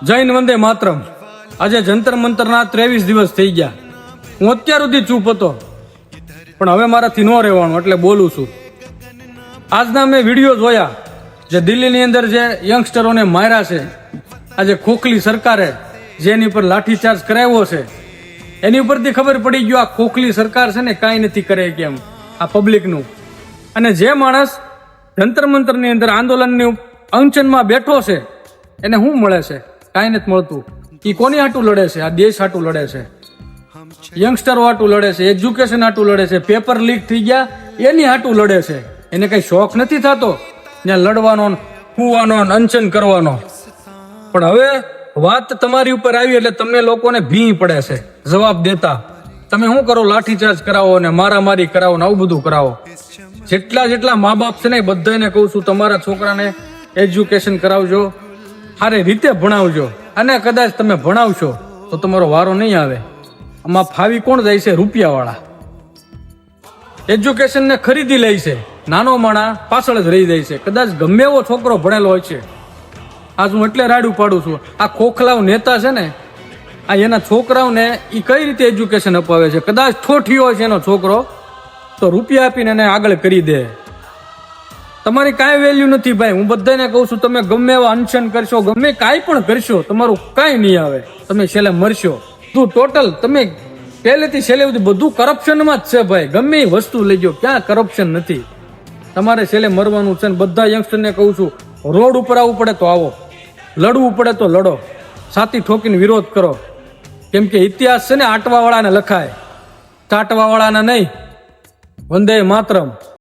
જૈન વંદે માતરમ. આજે જંતર મંતરના 23 દિવસ થઈ ગયા. હું અત્યાર સુધી ચૂપ હતો, પણ હવે મારાથી ન રહેવાનું એટલે બોલું છું. આજના મેં વિડીયો જોયા જે દિલ્હીની અંદર જે યંગસ્ટરોને માર્યા છે. આજે ખોખલી સરકારે જેની પર લાઠીચાર્જ કરાવ્યો છે એની ઉપરથી ખબર પડી ગયું આ ખોખલી સરકાર છે ને કાંઈ નથી કરે કેમ આ પબ્લિકનું. અને જે માણસ જંતર મંતરની અંદર આંદોલનની અંચનમાં બેઠો છે એને શું મળે છે? કાંઈ નથી મળતું. એ કોની હાટું લડે છે? આ દેશ હાટું લડે છે, યંગસ્ટરો હાટું લડે છે, એજ્યુકેશન હાટું લડે છે, પેપર લીક થઈ ગયા એની હાટું લડે છે. એને કઈ શોખ નથી થતો ત્યાં લડવાનો, કૂવાનો, અંચન કરવાનો. પણ હવે વાત તમારી ઉપર આવી એટલે તમને લોકોને ભી પડે છે જવાબ દેતા. તમે શું કરો? લાઠીચાર્જ કરાવો ને મારામારી કરાવો ને આવું બધું કરાવો. જેટલા મા બાપ છે ને બધાને કહું છું, તમારા છોકરાને એજ્યુકેશન કરાવજો, સારી રીતે ભણાવજો. અને કદાચ તમે ભણાવશો તો તમારો વારો નહીં આવે. આમાં ફાવી કોણ જાય છે? રૂપિયાવાળા. એજ્યુકેશન ને ખરીદી લે છે, નાનો માણા પાછળ જ રહી જાય છે. કદાચ ગમે એવો છોકરો ભણેલો હોય છે. આજ હું એટલે રાડું પાડું છું. આ ખોખલાવ નેતા છે ને, આ એના છોકરાઓને એ કઈ રીતે એજ્યુકેશન અપાવે છે? કદાચ ઠોઠિયો હોય છે એનો છોકરો તો રૂપિયા આપીને એને આગળ કરી દે. તમારી કાંઈ વેલ્યુ નથી ભાઈ. હું બધાને કહું છું, તમે ગમે એવા અનશન કરશો, ગમે કાંઈ પણ કરશો, તમારું કાંઈ નહીં આવે. તમે છેલ્લે મરશો. તું ટોટલ તમે પહેલેથી છેલ્લે સુધી બધું કરપ્શનમાં જ છે ભાઈ. ગમે એ વસ્તુ લઈ જાઓ, ક્યાં કરપ્શન નથી. તમારે છેલ્લે મરવાનું છે. બધા યંગસ્ટરને કહું છું, રોડ ઉપર આવવું પડે તો આવો, લડવું પડે તો લડો, છાતી ઠોકીને વિરોધ કરો. કેમ કે ઇતિહાસ છે ને આટવા વાળાને લખાય, ચાટવા વાળાને નહીં. વંદે માતરમ.